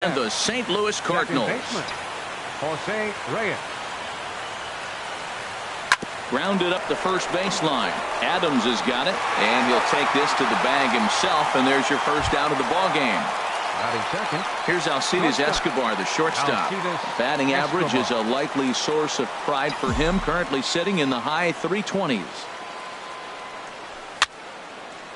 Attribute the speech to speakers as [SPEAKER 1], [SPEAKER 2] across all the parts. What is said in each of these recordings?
[SPEAKER 1] And the St. Louis Cardinals.
[SPEAKER 2] Jose Reyes.
[SPEAKER 1] Grounded up the first baseline. Adams has got it, and he'll take this to the bag himself, and there's your first out of the ball game.
[SPEAKER 2] Batting second.
[SPEAKER 1] Here's Alcides Escobar, the shortstop. Batting average is a likely source of pride for him, currently sitting in the high 320s.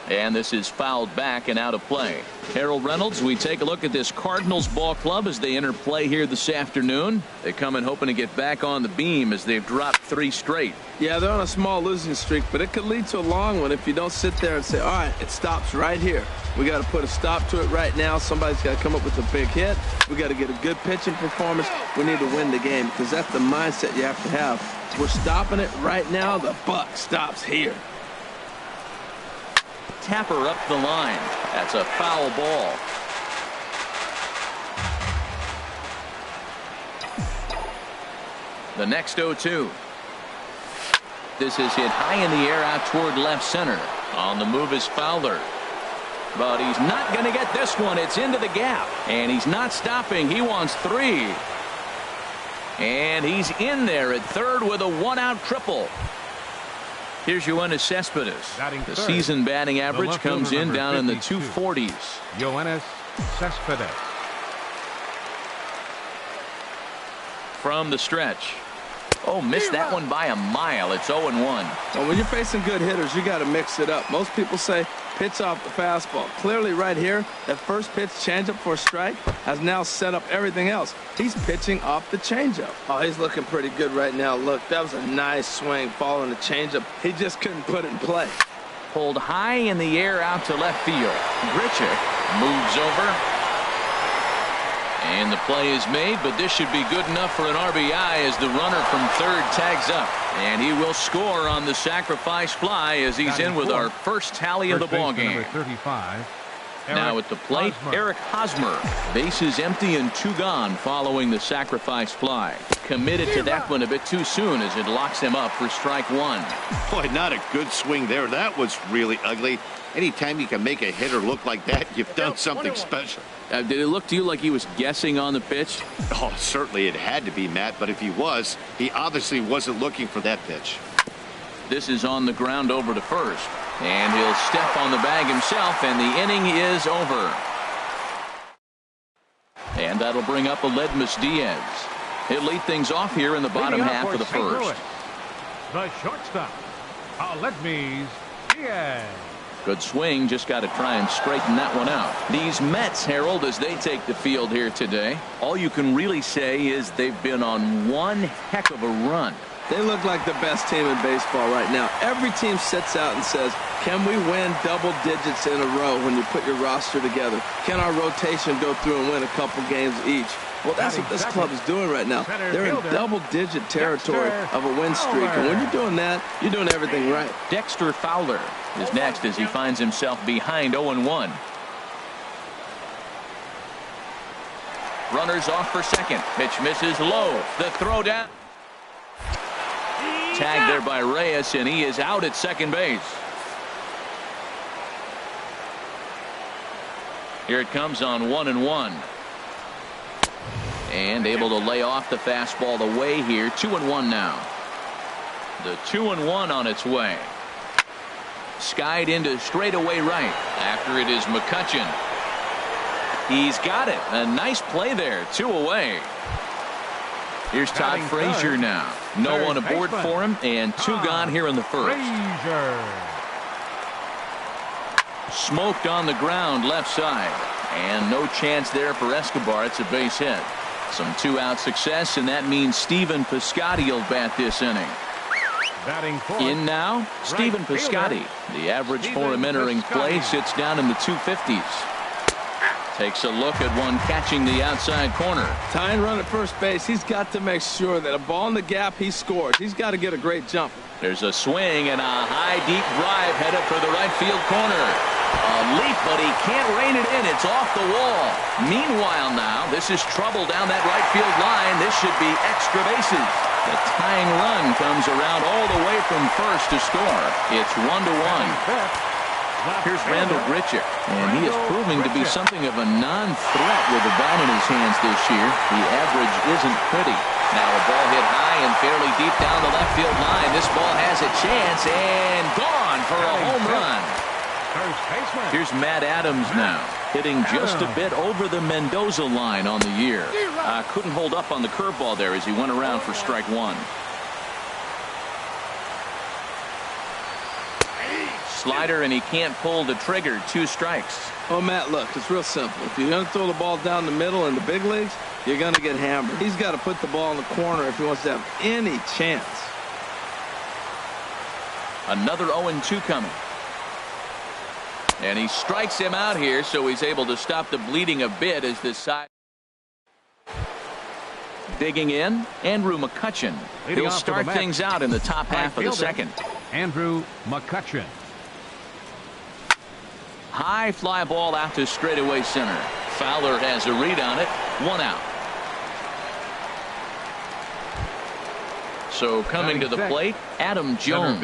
[SPEAKER 1] And this is fouled back and out of play. Harold Reynolds, we take a look at this Cardinals ball club as they enter play here this afternoon. They come in hoping to get back on the beam as they've dropped 3 straight.
[SPEAKER 3] Yeah, they're on a small losing streak, but it could lead to a long one if you don't sit there and say, all right, it stops right here. We got to put a stop to it right now. Somebody's got to come up with a big hit. We got to get a good pitching performance. We need to win the game because that's the mindset you have to have. We're stopping it right now. The buck stops here.
[SPEAKER 1] Tapper up the line. That's a foul ball. The next 0-2. This is hit high in the air out toward left center. On the move is Fowler. But he's not going to get this one. It's into the gap. And he's not stopping. He wants 3. And he's in there at third with a 1-out triple. Here's Yoenis Cespedes. The season batting average comes in down in the 240s.
[SPEAKER 2] Yoenis Cespedes.
[SPEAKER 1] From the stretch. Oh, missed that one by a mile. It's 0-1.
[SPEAKER 3] Well, when you're facing good hitters, you got to mix it up. Most people say pitch off the fastball. Clearly right here, that first pitch changeup for a strike has now set up everything else. He's pitching off the changeup. Oh, he's looking pretty good right now. Look, that was a nice swing following the changeup. He just couldn't put it in play.
[SPEAKER 1] Pulled high in the air out to left field. Grichuk moves over. And the play is made, but this should be good enough for an RBI as the runner from third tags up. And he will score on the sacrifice fly as he's in with our first tally of the ball game.
[SPEAKER 2] 35.
[SPEAKER 1] Now at the plate, Eric Hosmer. Bases empty and 2 gone following the sacrifice fly. Committed to that one a bit too soon as it locks him up for strike 1.
[SPEAKER 4] Boy, not a good swing there. That was really ugly. Anytime you can make a hitter look like that, you've done something special.
[SPEAKER 1] Did it look to you like he was guessing on the pitch?
[SPEAKER 4] Oh, certainly it had to be, Matt, but if he was, he obviously wasn't looking for that pitch.
[SPEAKER 1] This is on the ground over to first. And he'll step on the bag himself, and the inning is over. And that'll bring up Aledmus Diaz. He'll lead things off here in the bottom half of the first.
[SPEAKER 2] The shortstop, Aledmus Diaz.
[SPEAKER 1] Good swing, just got to try and straighten that one out. These Mets, Harold, as they take the field here today, all you can really say is they've been on one heck of a run.
[SPEAKER 3] They look like the best team in baseball right now. Every team sits out and says, can we win double digits in a row when you put your roster together? Can our rotation go through and win a couple games each? Well, that's what this club is doing right now. They're in double-digit territory of a win streak. And when you're doing that, you're doing everything right.
[SPEAKER 1] Dexter Fowler is next as he finds himself behind 0-1. Runners off for second. Pitch misses low. The throw down. Tagged there by Reyes, and he is out at second base. Here it comes on 1-1. And able to lay off the fastball away here. 2-1 now. The 2-1 on its way. Skied into straightaway right. After it is McCutchen. He's got it. A nice play there. 2 away. Here's Todd Frazier now. No one aboard for him, and 2 gone here in the first. Smoked on the ground left side. And no chance there for Escobar. It's a base hit. Some 2-out success, and that means Stephen Piscotty will bat this inning. In now, Stephen Piscotty. The average for him entering play sits down in the 250s. Takes a look at one catching the outside corner.
[SPEAKER 3] Tying run at first base. He's got to make sure that a ball in the gap he scores. He's got to get a great jump.
[SPEAKER 1] There's a swing and a high deep drive headed for the right field corner. A leap, but he can't rein it in. It's off the wall. Meanwhile now, this is trouble down that right field line. This should be extra bases. The tying run comes around all the way from first to score. It's 1-1. Here's Randall Grichuk, and he is proving to be something of a non-threat with the bat in his hands this year. The average isn't pretty. Now a ball hit high and fairly deep down the left field line. This ball has a chance and gone for a home run. Here's Matt Adams now, hitting just a bit over the Mendoza line on the year. Couldn't hold up on the curveball there as he went around for strike one. Slider, and he can't pull the trigger. 2 strikes.
[SPEAKER 3] Oh, Matt, look, it's real simple. If you're going to throw the ball down the middle in the big leagues, you're going to get hammered. He's got to put the ball in the corner if he wants to have any chance.
[SPEAKER 1] Another 0-2 coming. And he strikes him out here, so he's able to stop the bleeding a bit as this side. Digging in, Andrew McCutchen. He'll start things out in the top half of the second.
[SPEAKER 2] Andrew McCutchen.
[SPEAKER 1] High fly ball out to straightaway center. Fowler has a read on it. 1 out. So coming to the plate, Adam Jones.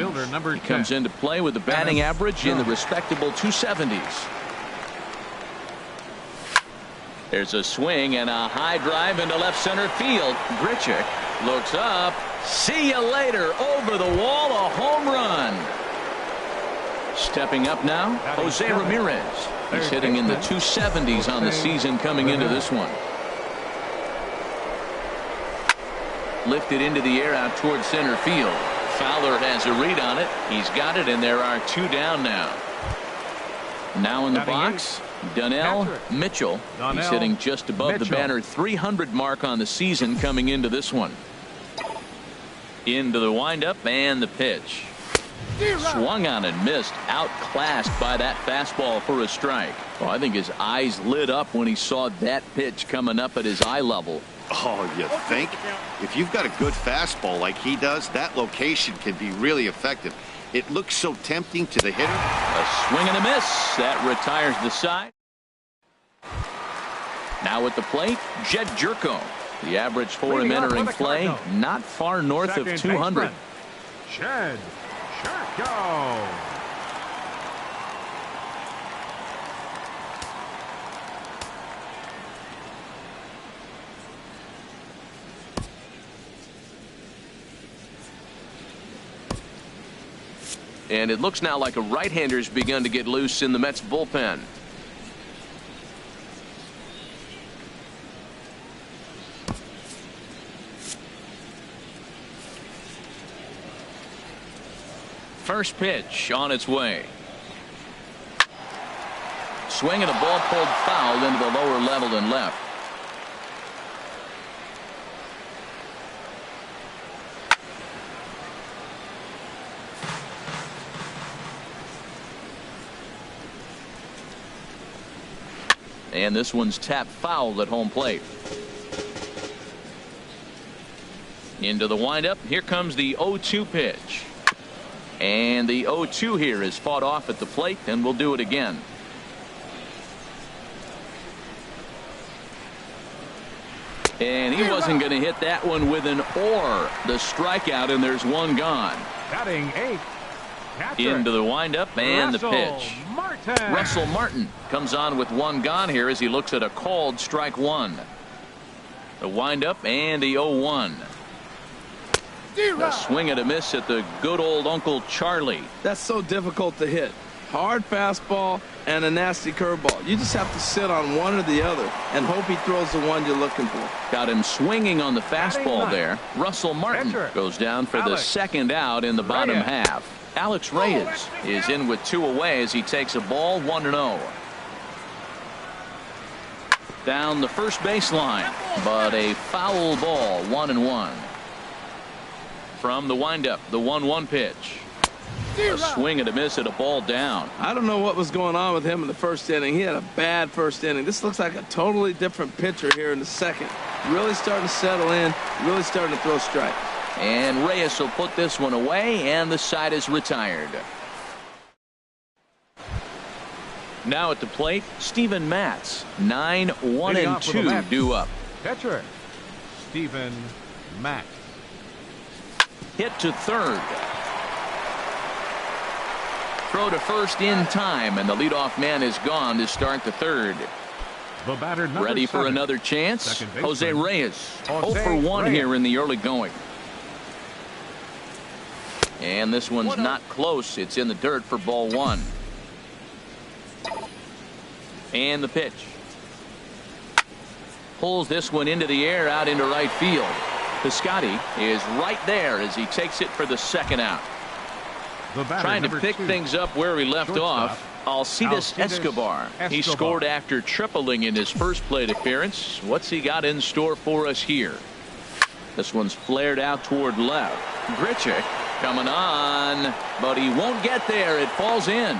[SPEAKER 1] He comes into play with the batting average in the respectable 270s. There's a swing and a high drive into left center field. Grichuk looks up. See you later. Over the wall, a home run. Stepping up now, Jose Ramirez. He's hitting in the 270s on the season coming into this one. Lifted into the air out towards center field. Fowler has a read on it. He's got it, and there are 2 down now. Now in the box, Donnell Mitchell. He's hitting just above the banner 300 mark on the season coming into this one. Into the windup and the pitch. Swung on and missed. Outclassed by that fastball for a strike. Well, I think his eyes lit up when he saw that pitch coming up at his eye level.
[SPEAKER 4] Oh, you think? If you've got a good fastball like he does, that location can be really effective. It looks so tempting to the hitter.
[SPEAKER 1] A swing and a miss. That retires the side. Now at the plate, Jed Jerko. The average for him entering play, not far north of 200.
[SPEAKER 2] Jed Jerko.
[SPEAKER 1] And it looks now like a right-hander's begun to get loose in the Mets bullpen. First pitch on its way. Swing and a ball pulled foul into the lower level and left. And this one's tapped foul at home plate. Into the windup. Here comes the 0-2 pitch. And the 0-2 here is fought off at the plate, and we'll do it again. And he wasn't going to hit that one with an or. The strikeout, and there's one gone.
[SPEAKER 2] Batting 8.
[SPEAKER 1] Into the windup and the pitch. Russell Martin comes on with one gone here as he looks at a called strike one. The windup and the 0-1. A swing and a miss at the good old Uncle Charlie.
[SPEAKER 3] That's so difficult to hit. Hard fastball and a nasty curveball. You just have to sit on one or the other and hope he throws the one you're looking for.
[SPEAKER 1] Got him swinging on the fastball there. Russell Martin goes down for the second out in the bottom half. Alex Reyes is in with 2 away as he takes a ball 1-0. Down the first baseline, but a foul ball. 1-1. From the windup, the 1-1 pitch. A swing and a miss at a ball down.
[SPEAKER 3] I don't know what was going on with him in the first inning. He had a bad first inning. This looks like a totally different pitcher here in the second. Really starting to settle in, really starting to throw strikes.
[SPEAKER 1] And Reyes will put this one away, and the side is retired. Now at the plate, Steven Matz. 9-1-2 due up.
[SPEAKER 2] Catcher Steven Matz.
[SPEAKER 1] Hit to third. Throw to first in time, and the leadoff man is gone to start the third.
[SPEAKER 2] The batter, number
[SPEAKER 1] Ready for
[SPEAKER 2] 7.
[SPEAKER 1] another chance. Jose Reyes. 0 for 1
[SPEAKER 2] Reyes.
[SPEAKER 1] here in the early going. And this one's not close. It's in the dirt for ball 1. And the pitch. Pulls this one into the air out into right field. Piscotty is right there as he takes it for the second out.
[SPEAKER 2] The batter,
[SPEAKER 1] Trying to
[SPEAKER 2] number
[SPEAKER 1] pick
[SPEAKER 2] 2.
[SPEAKER 1] things up where we left
[SPEAKER 2] Shortstop,
[SPEAKER 1] off. Alcides Escobar. He scored after tripling in his first plate appearance. What's he got in store for us here? This one's flared out toward left. Grichuk coming on, but he won't get there. It falls in.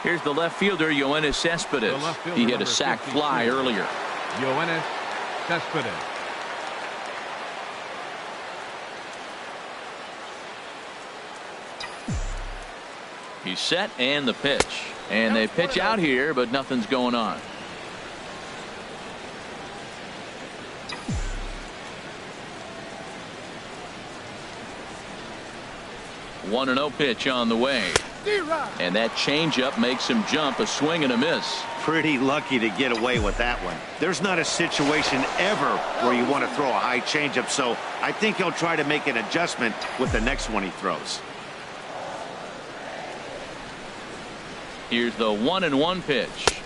[SPEAKER 1] Here's the left fielder, Yoenis Cespedes. He hit a sac fly earlier.
[SPEAKER 2] Yoenis Cespedes.
[SPEAKER 1] He's set, and the pitch. And they pitch out here, but nothing's going on. One 1-0 pitch on the way. And that changeup makes him jump. A swing and a miss.
[SPEAKER 4] Pretty lucky to get away with that one. There's not a situation ever where you want to throw a high changeup, so I think he'll try to make an adjustment with the next one he throws.
[SPEAKER 1] Here's the 1-1 pitch.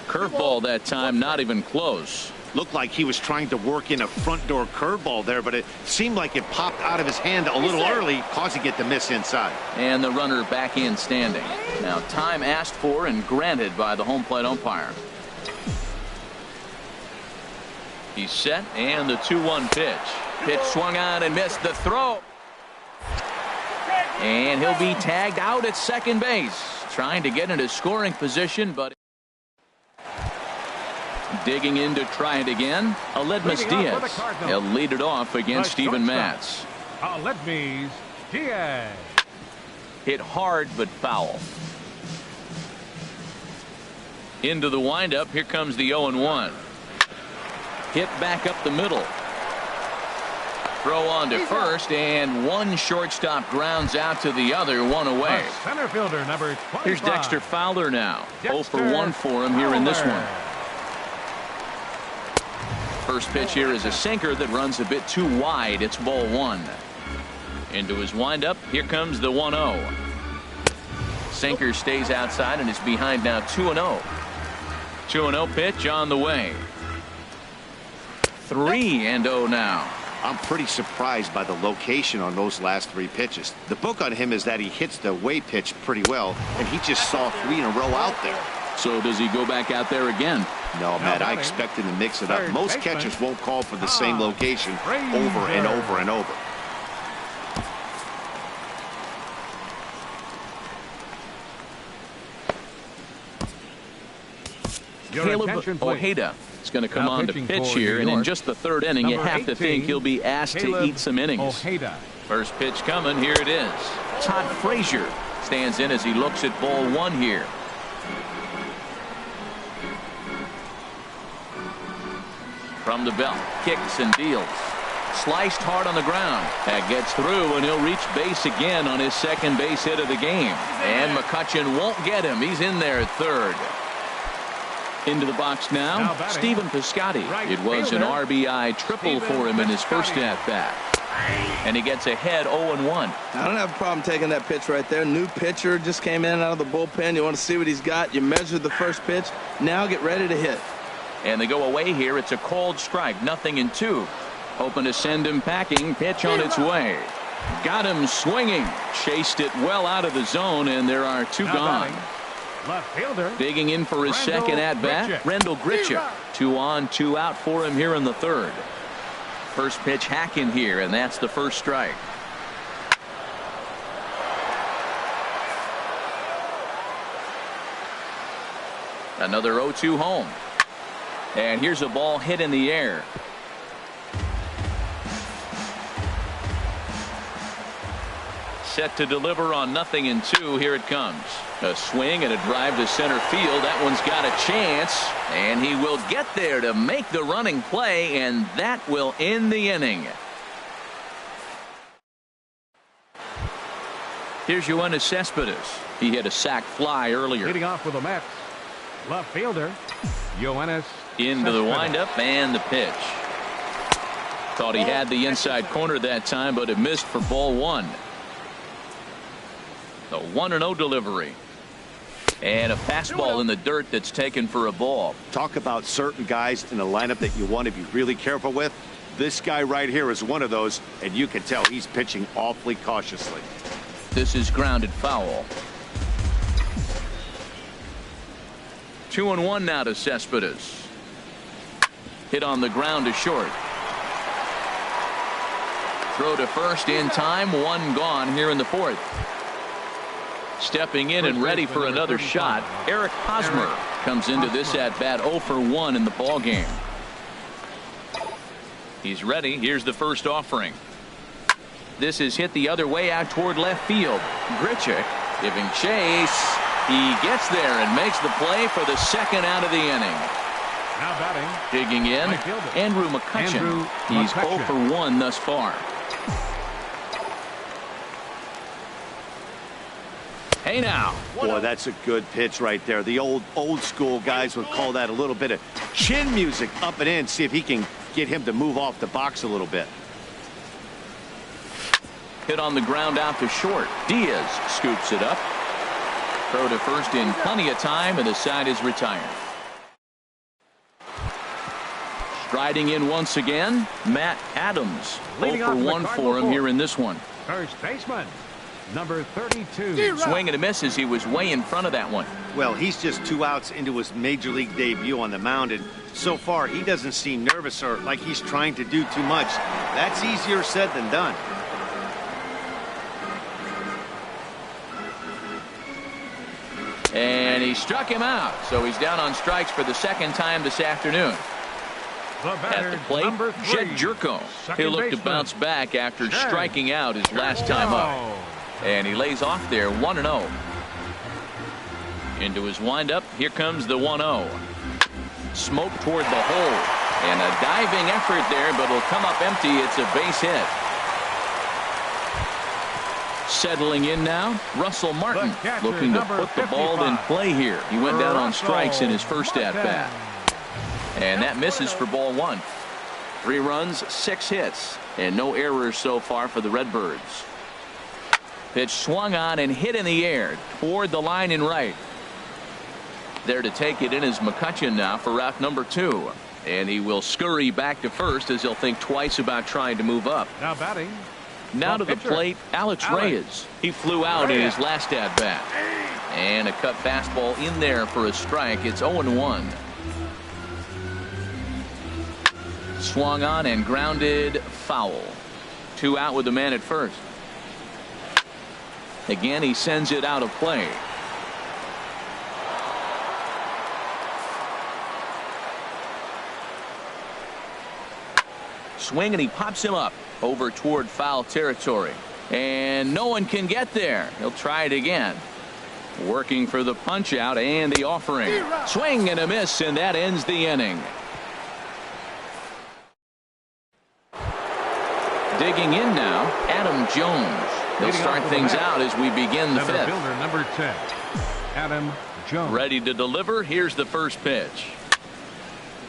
[SPEAKER 1] Curveball that time, not even close.
[SPEAKER 4] Looked like he was trying to work in a front door curveball there, but it seemed like it popped out of his hand a little early, causing it to miss inside.
[SPEAKER 1] And the runner back in standing. Now time asked for and granted by the home plate umpire. He's set, and the 2-1 pitch. Pitch swung on and missed the throw. And he'll be tagged out at second base. Trying to get into scoring position, but digging in to try it again. Aledmus Diaz. He'll lead it off against Steven Matz.
[SPEAKER 2] Aledmus Diaz.
[SPEAKER 1] Hit hard but foul. Into the windup. Here comes the 0-1. Hit back up the middle. Throw on to first, and one shortstop grounds out to the other, one away.
[SPEAKER 2] Center fielder number 25.
[SPEAKER 1] Here's Dexter Fowler now. 0 for 1 for him here in this one. First pitch here is a sinker that runs a bit too wide. It's ball 1. Into his windup. Here comes the 1-0. Sinker stays outside and is behind now 2-0. 2-0 pitch on the way. 3-0 now.
[SPEAKER 4] I'm pretty surprised by the location on those last 3 pitches. The book on him is that he hits the way pitch pretty well, and he just saw 3 in a row out there.
[SPEAKER 1] So does he go back out there again?
[SPEAKER 4] No, Matt, I expect him to mix it up. Most catchers won't call for the same location over and over and over.
[SPEAKER 1] Caleb Ojeda is going to come on to pitch here, and in just the 3rd inning, you have to think he'll be asked to eat some innings. First pitch coming. Here it is. Todd Frazier stands in as he looks at ball 1 here. From the belt, kicks and deals. Sliced hard on the ground. That gets through, and he'll reach base again on his second base hit of the game. And McCutchen won't get him. He's in there at 3rd. Into the box now, Stephen Piscotty. It was an RBI triple for him in his first at-bat. And he gets ahead 0-1.
[SPEAKER 3] I don't have a problem taking that pitch right there. New pitcher just came in out of the bullpen. You want to see what he's got. You measure the first pitch. Now get ready to hit.
[SPEAKER 1] And they go away here. It's a called strike. 0-2. Hoping to send him packing. Pitch on its way. Got him swinging. Chased it well out of the zone, and there are 2 gone.
[SPEAKER 2] Left fielder.
[SPEAKER 1] Digging in for his second at-bat, Rendell Grichuk. 2 on, 2 out for him here in the 3rd. First pitch hacking here, and that's the first strike. Another 0-2 home. And here's a ball hit in the air. Set to deliver on 0-2. Here it comes. A swing and a drive to center field. That one's got a chance, and he will get there to make the running play, and that will end the inning. Here's Yoenis Cespedes. He hit a sac fly earlier.
[SPEAKER 2] Leading off for the Mets, left fielder, Yoenis
[SPEAKER 1] Into the
[SPEAKER 2] Cespedes.
[SPEAKER 1] windup and the pitch. Thought he had the inside corner that time, but it missed for ball one. The 1-0 delivery. And a fastball in the dirt that's taken for a ball.
[SPEAKER 4] Talk about certain guys in the lineup that you want to be really careful with. This guy right here is one of those, and you can tell he's pitching awfully cautiously.
[SPEAKER 1] This is grounded foul. 2-1 now to Cespedes. Hit on the ground to short. Throw to first in time. One gone here in the fourth. Stepping in and ready for another shot, Eric Hosmer comes into this at bat 0 for 1 in the ball game. He's ready. Here's the first offering. This is hit the other way out toward left field. Grichuk giving chase. He gets there and makes the play for the second out of the inning.
[SPEAKER 2] Now batting,
[SPEAKER 1] Digging in,
[SPEAKER 2] right fielder,
[SPEAKER 1] Andrew McCutchen.
[SPEAKER 2] Andrew
[SPEAKER 1] He's
[SPEAKER 2] McCutchen.
[SPEAKER 1] 0 for 1 thus far. Hey now.
[SPEAKER 4] Boy, that's a good pitch right there. The old school guys would call that a little bit of chin music up and in. See if he can get him to move off the box a little bit.
[SPEAKER 1] Hit on the ground out to short. Diaz scoops it up. Throw to first in plenty of time, and the side is retired. Striding in once again, Matt Adams. 0
[SPEAKER 2] Leading
[SPEAKER 1] for
[SPEAKER 2] off the
[SPEAKER 1] 1
[SPEAKER 2] Cardinal
[SPEAKER 1] for him
[SPEAKER 2] fourth.
[SPEAKER 1] here in this one.
[SPEAKER 2] first baseman, number 32.
[SPEAKER 1] Swing and a miss as he was way in front of that one.
[SPEAKER 4] Well, he's just 2 outs into his major league debut on the mound, and so far he doesn't seem nervous or like he's trying to do too much. That's easier said than done.
[SPEAKER 1] And he struck him out, so he's down on strikes for the second time this afternoon.
[SPEAKER 2] The batter,
[SPEAKER 1] At the plate,
[SPEAKER 2] number 3,
[SPEAKER 1] Jed Jerko.
[SPEAKER 2] second
[SPEAKER 1] He'll look to
[SPEAKER 2] baseman.
[SPEAKER 1] bounce back after
[SPEAKER 2] Jed
[SPEAKER 1] striking out his last time up. And he lays off there 1-0. Into his windup. Here comes the 1-0. Smoke toward the hole. And a diving effort there, but it'll come up empty. It's a base hit. Settling in now, Russell Martin,
[SPEAKER 2] The catcher,
[SPEAKER 1] looking to
[SPEAKER 2] number
[SPEAKER 1] put the ball in
[SPEAKER 2] 55.
[SPEAKER 1] play here. He went down on
[SPEAKER 2] Russell
[SPEAKER 1] strikes in his first
[SPEAKER 2] Martin.
[SPEAKER 1] at-bat. And that misses for ball 1. 3 runs, 6 hits, and no errors so far for the Redbirds. Pitch swung on and hit in the air toward the line in right. There to take it in is McCutchen now for route number 2. And he will scurry back to first as he'll think twice about trying to move up.
[SPEAKER 2] Now batting,
[SPEAKER 1] Now to the
[SPEAKER 2] pitcher,
[SPEAKER 1] plate, Alex Reyes. He flew out in his last at-bat. And a cut fastball in there for a strike. It's 0-1. Swung on and grounded foul. 2 out with the man at first. Again, he sends it out of play. Swing and he pops him up over toward foul territory. And no one can get there. He'll try it again. Working for the punch out and the offering. Swing and a miss, and that ends the inning. Digging in now, Adam Jones. They'll
[SPEAKER 2] Leading
[SPEAKER 1] start
[SPEAKER 2] off for the
[SPEAKER 1] things
[SPEAKER 2] Mets,
[SPEAKER 1] out as we begin the
[SPEAKER 2] center
[SPEAKER 1] fifth.
[SPEAKER 2] fielder, number 10, Adam Jones.
[SPEAKER 1] Ready to deliver. Here's the first pitch.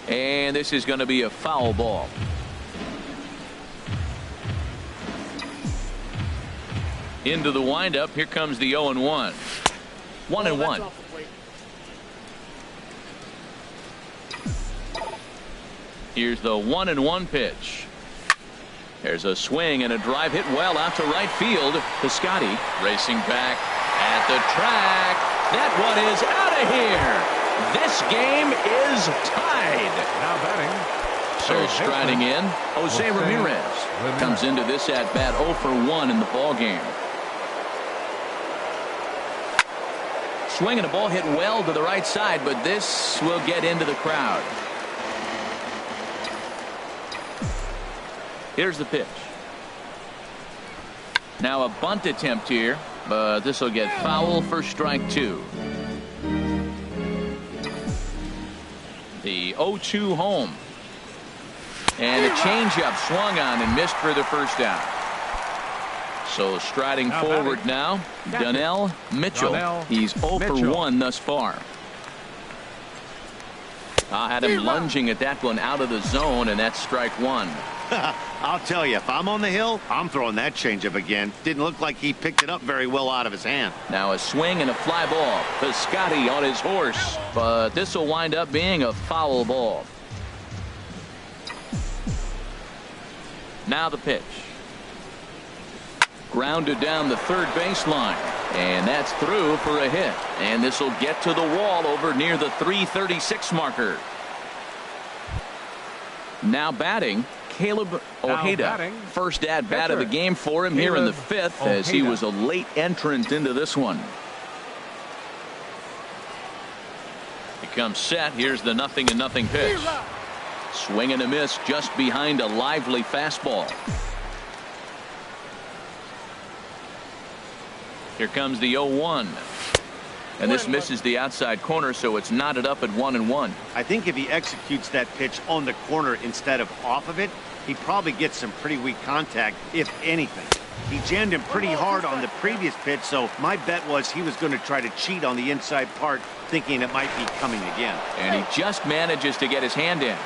[SPEAKER 1] And this is going to be a foul ball. Into the windup. Here comes the 0-1. 1-1. Here's the 1-1 pitch. There's a swing and a drive hit well out to right field. Piscotty racing back at the track. That one is out of here. This game is tied.
[SPEAKER 2] Now batting,
[SPEAKER 1] So striding in, Jose Ramirez comes into this at bat 0 for 1 in the ball game. Swinging a ball hit well to the right side, but this will get into the crowd. Here's the pitch. Now a bunt attempt here, but this will get foul for strike 2. The 0-2 home. And a changeup swung on and missed for the first out. So striding
[SPEAKER 2] Now
[SPEAKER 1] forward
[SPEAKER 2] batting.
[SPEAKER 1] now,
[SPEAKER 2] Captain.
[SPEAKER 1] Donnell Mitchell.
[SPEAKER 2] Donnell
[SPEAKER 1] He's 0 for
[SPEAKER 2] Mitchell.
[SPEAKER 1] 1 thus far. I had him lunging at that one out of the zone, and that's strike one.
[SPEAKER 4] I'll tell you, if I'm on the hill, I'm throwing that changeup again. Didn't look like he picked it up very well out of his hand.
[SPEAKER 1] Now a swing and a fly ball. Piscotty on his horse, but this will wind up being a foul ball. Now the pitch. Grounded down the third baseline, and that's through for a hit, and this will get to the wall over near the 336 marker. Now batting, Caleb Ojeda. First at bat of the game for him here in the fifth, as he was a late entrant into this one. He comes set. Here's the 0-0 pitch. Swing and a miss just behind a lively fastball. Here comes the 0-1. And this misses the outside corner, so it's knotted up at 1-1.
[SPEAKER 4] I think if he executes that pitch on the corner instead of off of it, he probably gets some pretty weak contact, if anything. He jammed him pretty hard on the previous pitch, so my bet was he was going to try to cheat on the inside part, thinking it might be coming again.
[SPEAKER 1] And he just manages to get his hand in.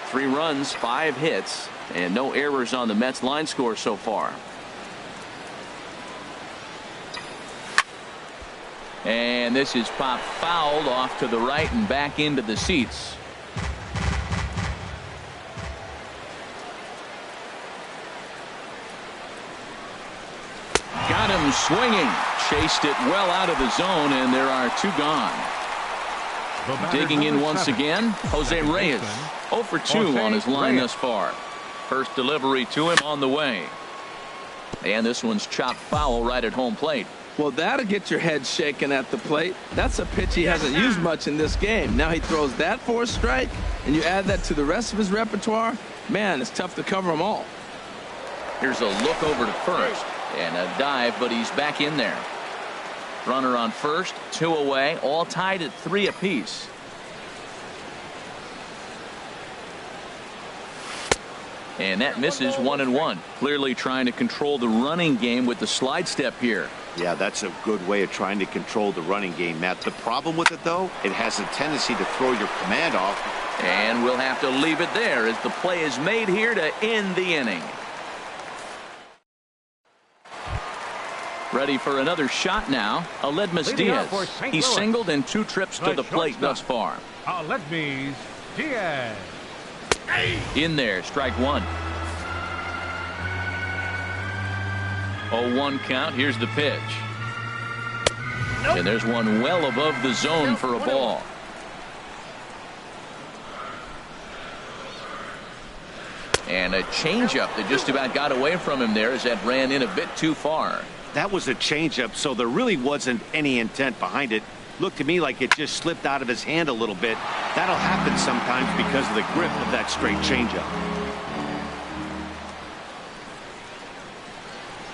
[SPEAKER 1] 3 runs, 5 hits, and no errors on the Mets line score so far. And this is popped fouled off to the right and back into the seats. Got him swinging. Chased it well out of the zone, and there are 2 gone. Digging in once again, Jose Reyes. 0 for 2 on his line thus far. First delivery to him on the way. And this one's chopped foul right at home plate.
[SPEAKER 3] Well, that'll get your head shaken at the plate. That's a pitch he hasn't used much in this game. Now he throws that for a strike, and you add that to the rest of his repertoire. Man, it's tough to cover them all.
[SPEAKER 1] Here's a look over to first, and a dive, but he's back in there. Runner on first, 2 away, all tied at 3 apiece. And that misses 1-1. Clearly trying to control the running game with the slide step here.
[SPEAKER 4] Yeah, that's a good way of trying to control the running game, Matt. The problem with it, though, it has a tendency to throw your command off.
[SPEAKER 1] And we'll have to leave it there as the play is made here to end the inning. Ready for another shot now. Aledmus Diaz. He's singled in 2 trips to the plate thus far.
[SPEAKER 2] Aledmus Diaz.
[SPEAKER 1] In there, strike 1. 0-1 count. Here's the pitch. And there's one well above the zone for a ball. And a changeup that just about got away from him there as that ran in a bit too far.
[SPEAKER 4] That was a changeup, so there really wasn't any intent behind it. Looked to me like it just slipped out of his hand a little bit. That'll happen sometimes because of the grip of that straight changeup.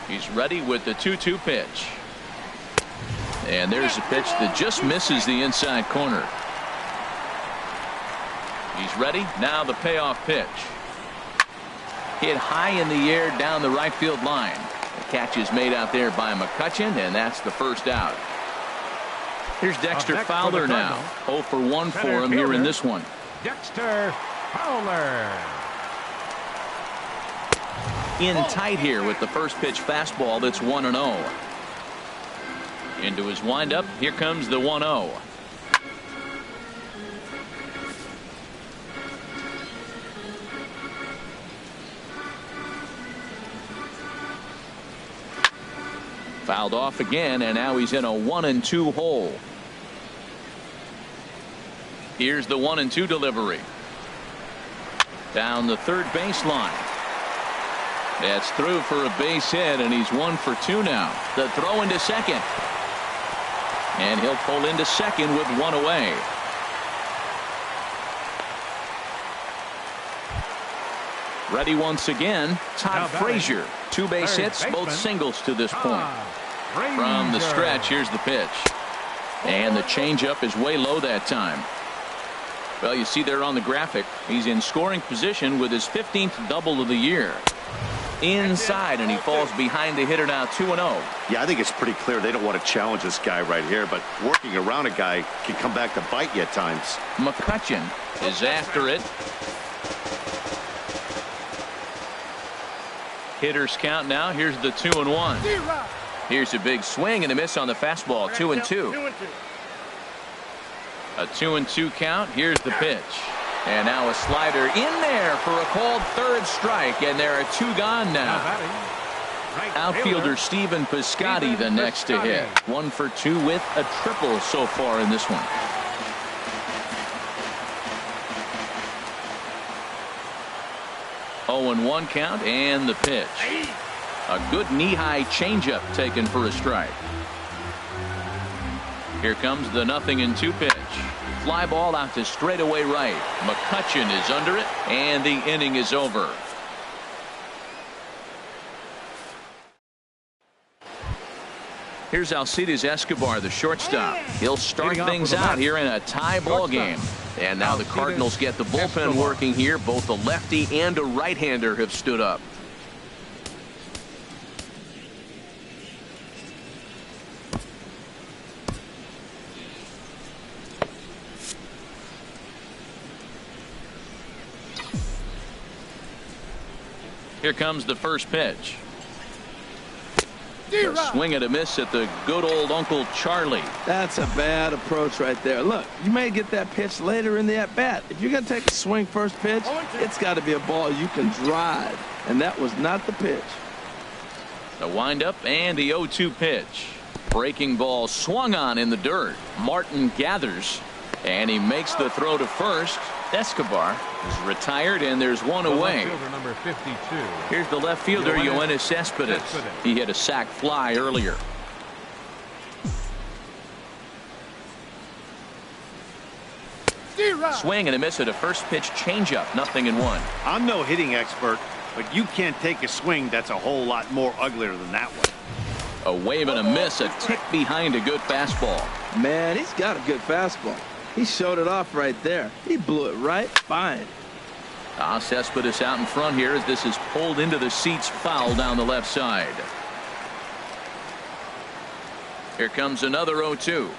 [SPEAKER 1] He's ready with the 2-2 pitch. And there's a pitch that just misses the inside corner. He's ready. Now the payoff pitch. Hit high in the air down the right field line. The catch is made out there by McCutchen, and that's the first out. Here's Dexter Fowler now. 0 for 1 for him here in this one.
[SPEAKER 2] Dexter Fowler.
[SPEAKER 1] In tight here with the first pitch fastball that's 1-0. Into his windup. Here comes the 1-0. Fouled off again, and now he's in a 1-2 hole. Here's the 1-2 delivery. Down the third baseline. That's through for a base hit, and he's 1 for 2 now. The throw into second. And he'll pull into second with 1 away. Ready once again, Todd Frazier. 2 base hits, both singles to this point. From the stretch, here's the pitch. And the changeup is way low that time. Well, you see there on the graphic, he's in scoring position with his 15th double of the year. inside, and he falls behind the hitter now 2-0.
[SPEAKER 5] Yeah, I think it's pretty clear they don't want to challenge this guy right here, but working around a guy can come back to bite you at times.
[SPEAKER 1] McCutchen is after it. Hitters count now. Here's the 2-1. Here's a big swing and a miss on the fastball. 2-2. A 2-2 count. Here's the pitch. And now a slider in there for a called third strike, and there are 2 gone now. Outfielder Stephen Piscotty the next to hit. 1 for 2 with a triple so far in this one. Oh, and 1 count, and the pitch. A good knee-high changeup taken for a strike. Here comes the 0-2 pitch. Fly ball out to straightaway right. McCutchen is under it, and the inning is over. Here's Alcides Escobar, the shortstop. He'll start things out here in a tie ball game. And now the Cardinals get the bullpen working here. Both a lefty and a right-hander have stood up. Here comes the first pitch. A swing and a miss at the good old Uncle Charlie.
[SPEAKER 3] That's a bad approach right there. Look, you may get that pitch later in the at-bat. If you're going to take a swing first pitch, it's got to be a ball you can drive. And that was not the pitch.
[SPEAKER 1] The windup and the 0-2 pitch. Breaking ball swung on in the dirt. Martin gathers, and he makes the throw to first. Escobar is retired, and there's 1 away.
[SPEAKER 2] Number 52.
[SPEAKER 1] Here's the left fielder, Yoenis Cespedes. He hit a sac fly earlier. Swing and a miss at a first pitch changeup. 0-1.
[SPEAKER 4] I'm no hitting expert, but you can't take a swing that's a whole lot more uglier than that one.
[SPEAKER 1] A wave and a miss, a tick behind a good fastball.
[SPEAKER 3] Man, he's got a good fastball. He showed it off right there. He blew it right fine.
[SPEAKER 1] Cespedes out in front here as this is pulled into the seats, foul down the left side. Here comes another 0-2.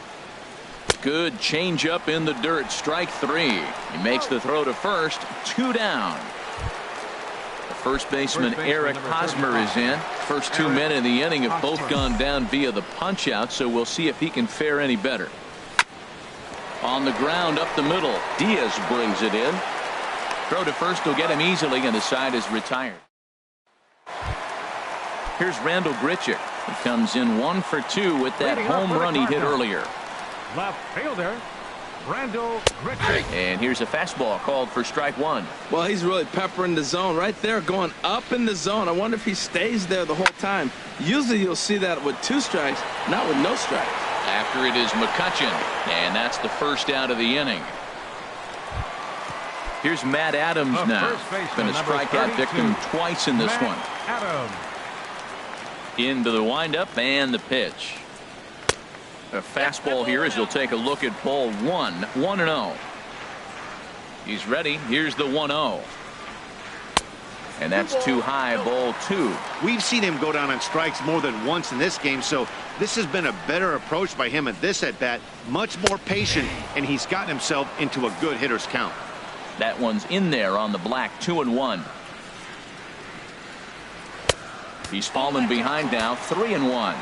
[SPEAKER 1] Good changeup in the dirt. Strike 3. He makes the throw to first. 2 down. The first baseman Eric Hosmer is in. First 2 men in the inning have both gone down via the punch out, so we'll see if he can fare any better. On the ground up the middle. Diaz brings it in. Throw to first will get him easily, and the side is retired. Here's Randall Grichuk. He comes in 1 for 2 with that home run he hit earlier.
[SPEAKER 2] Left fielder, Randall Grichuk.
[SPEAKER 1] And here's a fastball called for strike 1.
[SPEAKER 3] Well, he's really peppering the zone right there, going up in the zone. I wonder if he stays there the whole time. Usually you'll see that with 2 strikes, not with no strikes.
[SPEAKER 1] After it is McCutchen, and that's the first out of the inning. Here's Matt Adams now. Been a strikeout victim twice in this one.
[SPEAKER 2] Adams.
[SPEAKER 1] Into the windup and the pitch. A fastball here as he'll take a look at ball 1. 1-0. He's ready. Here's the 1-0. And that's too high. Ball 2.
[SPEAKER 4] We've seen him go down on strikes more than once in this game, so this has been a better approach by him at this at-bat. Much more patient, and he's gotten himself into a good hitter's count.
[SPEAKER 1] That one's in there on the black. 2-1. He's fallen behind now. 3-1.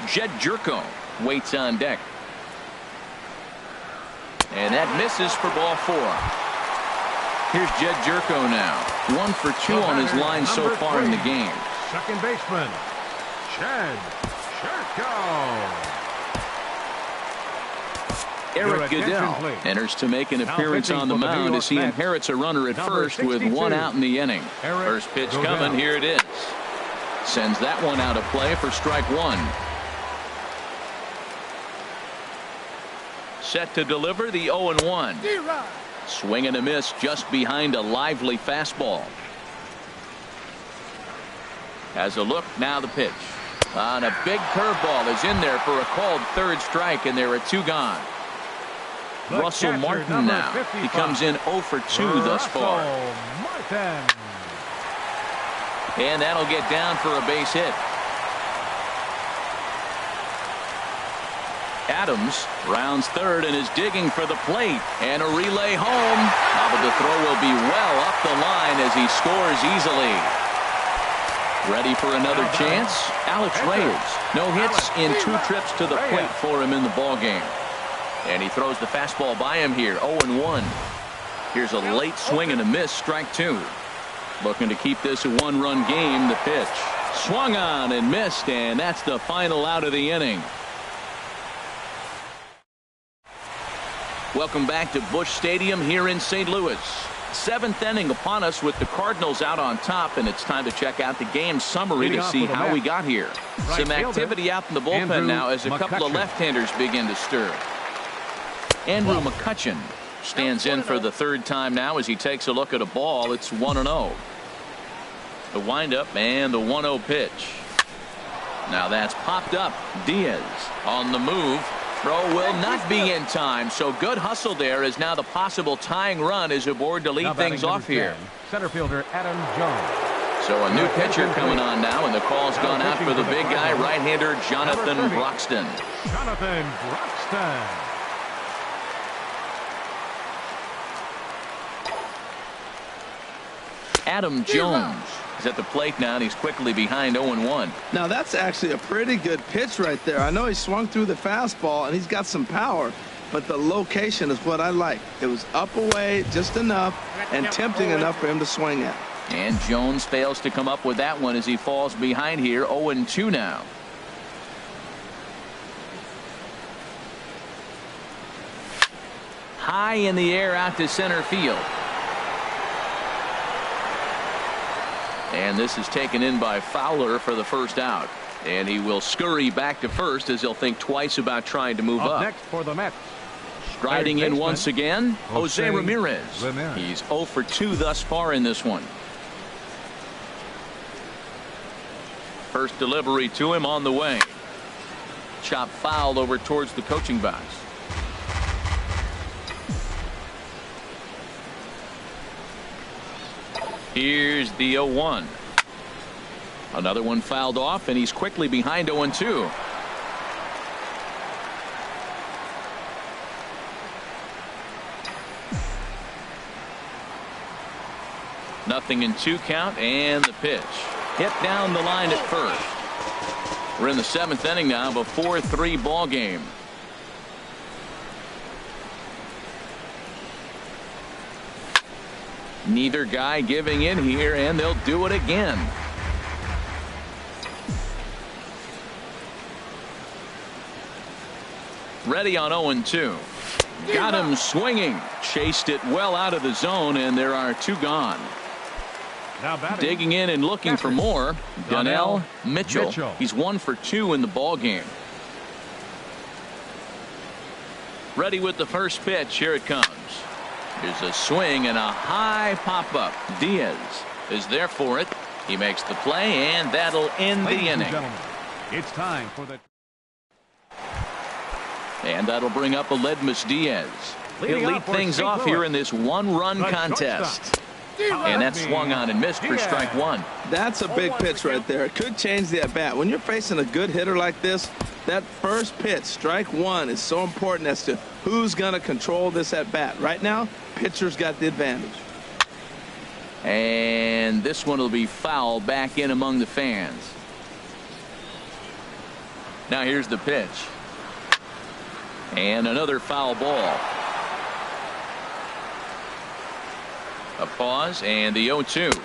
[SPEAKER 1] Jed Jerko waits on deck. And that misses for ball 4. Here's Jed Jerko now. 1 for 2 on his line so far in the game.
[SPEAKER 2] Second baseman, Jed Jerko.
[SPEAKER 1] Eric Goodell enters to make an appearance on the mound as he inherits a runner at first with 1 out in the inning. First pitch coming. Here it is. Sends that one out of play for strike 1. Set to deliver the 0-1. Swing and a miss just behind a lively fastball. Has a look. Now the pitch. On a big curveball is in there for a called third strike, and there are 2 gone. Russell Martin now. He comes in 0 for 2 thus far. And that'll get down for a base hit. Adams rounds third and is digging for the plate. And a relay home. But the throw will be well up the line as he scores easily. Ready for another chance? Alex Reyes. No hits in 2 trips to the plate for him in the ballgame. And he throws the fastball by him here. 0-1. Here's a late swing and a miss. Strike 2. Looking to keep this a 1-run game. The pitch. Swung on and missed. And that's the final out of the inning. Welcome back to Busch Stadium here in St. Louis. 7th inning upon us with the Cardinals out on top, and it's time to check out the game summary to see how we got here. Some activity out in the bullpen now as a couple of left-handers begin to stir. Andrew McCutchen stands in for the 3rd time now as he takes a look at a ball. It's 1-0. The windup and the 1-0 pitch. Now that's popped up. Diaz on the move. Throw will not be in time, so good hustle there as now the possible tying run is aboard to lead things off here.
[SPEAKER 2] Center fielder Adam Jones.
[SPEAKER 1] So a new pitcher coming on now, and the call's gone out for the big guy, right-hander Jonathan Broxton.
[SPEAKER 2] Jonathan Broxton.
[SPEAKER 1] Adam Jones is at the plate now, and he's quickly behind 0-1.
[SPEAKER 3] Now that's actually a pretty good pitch right there. I know he swung through the fastball and he's got some power, but the location is what I like. It was up away just enough and tempting enough for him to swing at.
[SPEAKER 1] And Jones fails to come up with that one as he falls behind here. 0-2 now. High in the air out to center field. And this is taken in by Fowler for the first out. And he will scurry back to first as he'll think twice about trying to move up.
[SPEAKER 2] Next for the Mets.
[SPEAKER 1] Striding in once again, Jose Ramirez. He's 0 for 2 thus far in this one. First delivery to him on the way. Chop foul over towards the coaching box. Here's the 0-1. Another one fouled off, and he's quickly behind 0-2. Nothing in 2 count, and the pitch. Hit down the line at first. We're in the 7th inning now of a 4-3 ball game. Neither guy giving in here, and they'll do it again. Ready on 0-2. Got him swinging. Chased it well out of the zone, and there are 2 gone.
[SPEAKER 2] Now
[SPEAKER 1] digging in and looking for more. Donnell Mitchell. He's 1 for 2 in the ball game. Ready with the first pitch. Here it comes. Here's a swing and a high pop-up. Diaz is there for it. He makes the play, and that'll end the inning.
[SPEAKER 2] It's time for the...
[SPEAKER 1] And that'll bring up Aledmus Diaz. He'll lead things off here in this 1-run contest. And that swung on and missed for strike 1.
[SPEAKER 3] That's a big pitch right there. It could change the at-bat. When you're facing a good hitter like this, that first pitch, strike 1, is so important as to who's going to control this at-bat. Right now, pitcher's got the advantage.
[SPEAKER 1] And this one will be foul back in among the fans. Now here's the pitch. And another foul ball. A pause and the 0-2.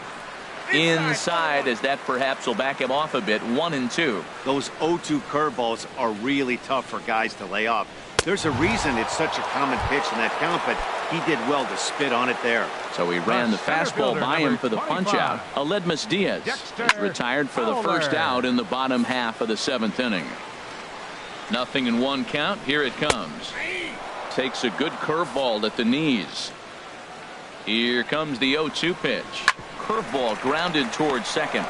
[SPEAKER 1] Inside as that perhaps will back him off a bit. 1-2.
[SPEAKER 4] Those 0-2 curveballs are really tough for guys to lay off. There's a reason it's such a common pitch in that count, but he did well to spit on it there.
[SPEAKER 1] So he ran the fastball by him for the punch out. Aledmus Diaz is retired for the first out in the bottom half of the 7th inning. Nothing in 1 count. Here it comes. Takes a good curveball at the knees. Here comes the 0-2 pitch. Curveball grounded towards second.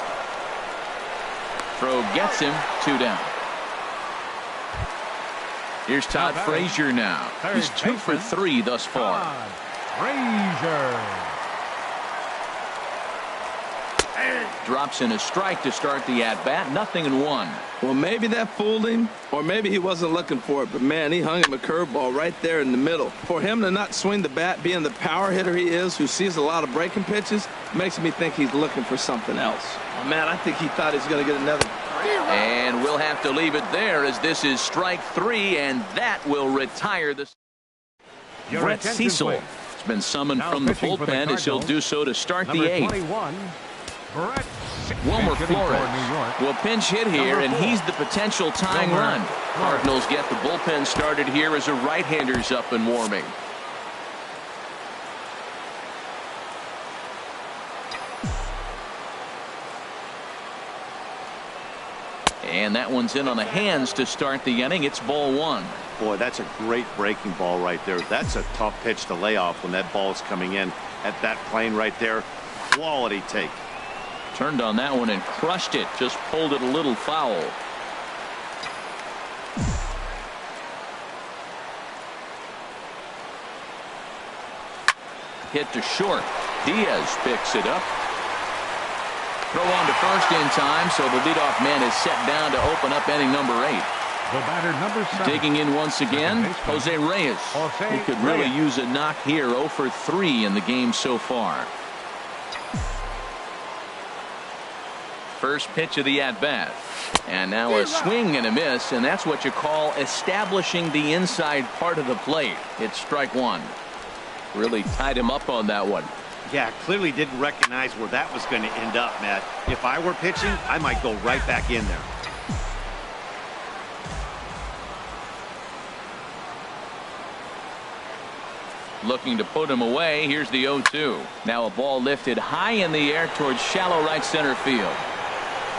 [SPEAKER 1] Throw gets him. 2 down. Here's Todd Frazier now. He's 2 for 3 thus far.
[SPEAKER 2] Frazier.
[SPEAKER 1] Drops in a strike to start the at-bat. 0-1.
[SPEAKER 3] Well, maybe that fooled him, or maybe he wasn't looking for it. But, man, he hung him a curveball right there in the middle. For him to not swing the bat, being the power hitter he is, who sees a lot of breaking pitches, makes me think he's looking for something else. Oh, man, I think he thought he was going to get another.
[SPEAKER 1] And we'll have to leave it there as this is strike 3, and that will retire the... Brett Cecil has been summoned from the bullpen as he'll do so to start the 8th. Wilmer Flores will pinch hit here, and he's the potential tying run. Cardinals get the bullpen started here as a right-hander's up and warming. And that one's in on the hands to start the inning. It's ball 1.
[SPEAKER 5] Boy, that's a great breaking ball right there. That's a tough pitch to lay off when that ball's coming in at that plane right there. Quality take.
[SPEAKER 1] Turned on that one and crushed it. Just pulled it a little foul. Hit to short. Diaz picks it up. Throw on to first in time, so the leadoff man is set down to open up inning number 8.
[SPEAKER 2] The batter, number 7.
[SPEAKER 1] Digging in once again, Jose Reyes. He could really use a knock here. 0 for 3 in the game so far. First pitch of the at-bat. And now a swing and a miss, and that's what you call establishing the inside part of the plate. It's strike 1. Really tied him up on that one.
[SPEAKER 4] Yeah, clearly didn't recognize where that was going to end up, Matt. If I were pitching, I might go right back in there.
[SPEAKER 1] Looking to put him away. Here's the 0-2. Now a ball lifted high in the air towards shallow right center field.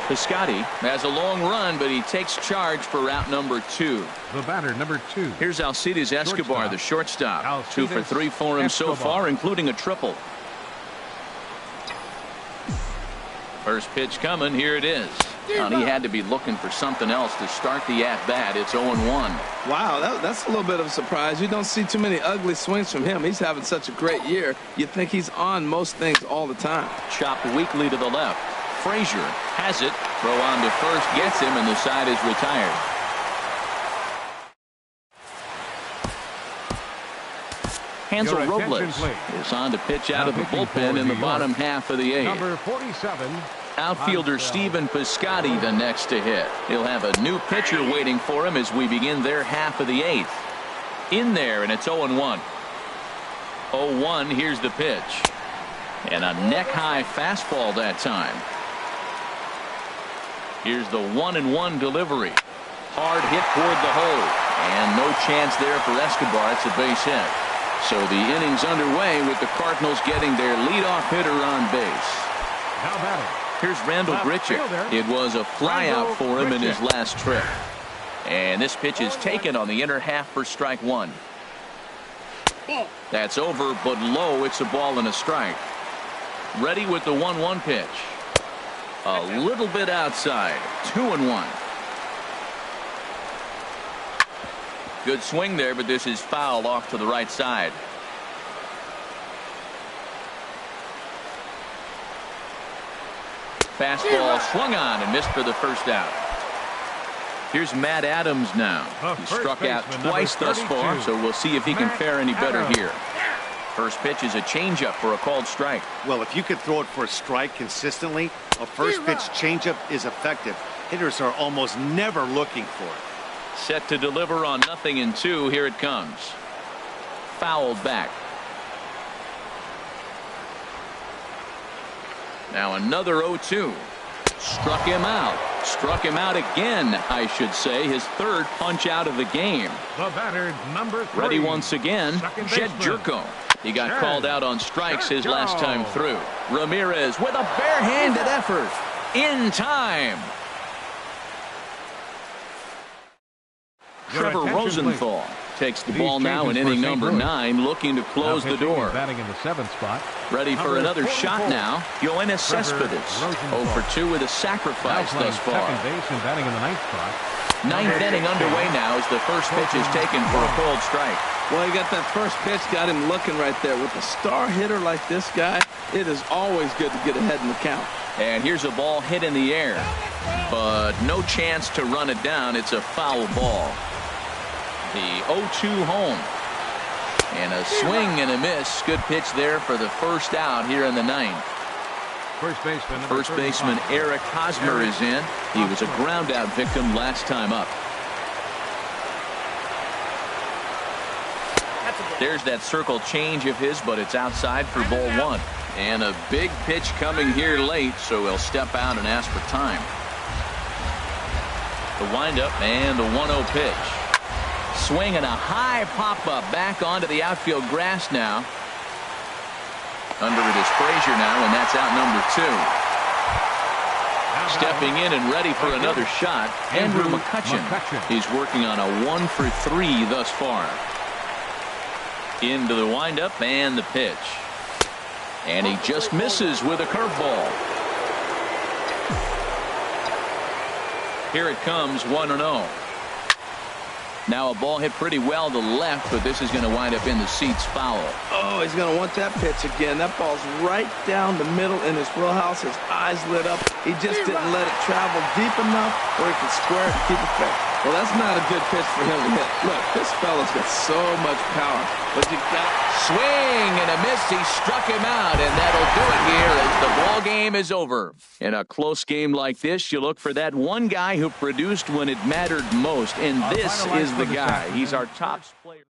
[SPEAKER 1] Piscotty has a long run, but he takes charge for route number 2.
[SPEAKER 2] The batter, number 2.
[SPEAKER 1] Here's Alcides Escobar, the shortstop. 2 for 3 for him so far, including a triple. First pitch coming. Here it is. And he had to be looking for something else to start the at-bat. It's 0-1.
[SPEAKER 3] Wow, that's a little bit of a surprise. You don't see too many ugly swings from him. He's having such a great year. You think he's on most things all the time.
[SPEAKER 1] Chopped weakly to the left. Frazier has it. Throw on to first gets him, and the side is retired. Hansel Robles is on to pitch out of the bullpen in the bottom half of the 8th.
[SPEAKER 2] Number 47.
[SPEAKER 1] Outfielder Stephen Piscotty the next to hit. He'll have a new pitcher waiting for him as we begin their half of the 8th. In there, and it's 0-1. 0-1. Here's the pitch. And a neck-high fastball that time. Here's the 1-1 delivery. Hard hit toward the hole. And no chance there for Escobar. It's a base hit. So the inning's underway with the Cardinals getting their leadoff hitter on base.
[SPEAKER 2] Now batting.
[SPEAKER 1] Here's Randall Grichuk. It was a flyout for him in his last trip. And this pitch is taken on the inner half for strike 1. That's over, but low. It's a ball and a strike. Ready with the 1-1 pitch. A little bit outside. 2-1. Good swing there, but this is foul off to the right side. Fastball swung on and missed for the first out. Here's Matt Adams now. He struck out twice thus far, so we'll see if he can fare any better here. First pitch is a changeup for a called strike.
[SPEAKER 4] Well, if you could throw it for a strike consistently, a first pitch changeup is effective. Hitters are almost never looking for it.
[SPEAKER 1] Set to deliver on 0-2. Here it comes. Fouled back. Now another 0-2. Struck him out. Struck him out again, I should say. His third punch out of the game.
[SPEAKER 2] The batter, number 3.
[SPEAKER 1] Ready once again, Jed Jerko. He got called out on strikes his last time through. Ramirez with a barehanded effort. In time. Trevor Rosenthal takes the ball now in inning number 9, looking to close the door.
[SPEAKER 2] Batting in the 7th spot.
[SPEAKER 1] Ready for another shot now. Yoenis Cespedes. 0 for 2 with a sacrifice thus far.
[SPEAKER 2] Second base and batting in the 9th spot.
[SPEAKER 1] 9th inning underway now as the first pitch is taken for a called strike.
[SPEAKER 3] Well, he got that first pitch, got him looking right there. With a star hitter like this guy, it is always good to get ahead in the count.
[SPEAKER 1] And here's a ball hit in the air, but no chance to run it down. It's a foul ball. The 0-2 home. And a swing and a miss. Good pitch there for the first out here in the ninth. First baseman Eric Hosmer is in. He was a ground out victim last time up. There's that circle change of his, but it's outside for ball one. And a big pitch coming here late, so he'll step out and ask for time. The windup and the 1-0 pitch. Swing and a high pop-up back onto the outfield grass now. Under it is Frazier now, and that's out number 2. Stepping in and ready for another shot, Andrew McCutchen. He's working on a 1 for 3 thus far. Into the windup and the pitch. And he just misses with a curveball. Here it comes, 1-0. Now a ball hit pretty well to left, but this is going to wind up in the seats foul.
[SPEAKER 3] Oh, he's going to want that pitch again. That ball's right down the middle in his wheelhouse. His eyes lit up. He just didn't let it travel deep enough where he could square it and keep it fair. Well, that's not a good pitch for him to hit. Look, this fella's got so much power, but you got
[SPEAKER 1] swing and a miss. He struck him out, and that'll do it here as the ball game is over. In a close game like this, you look for that one guy who produced when it mattered most, and this is the guy. He's our top player.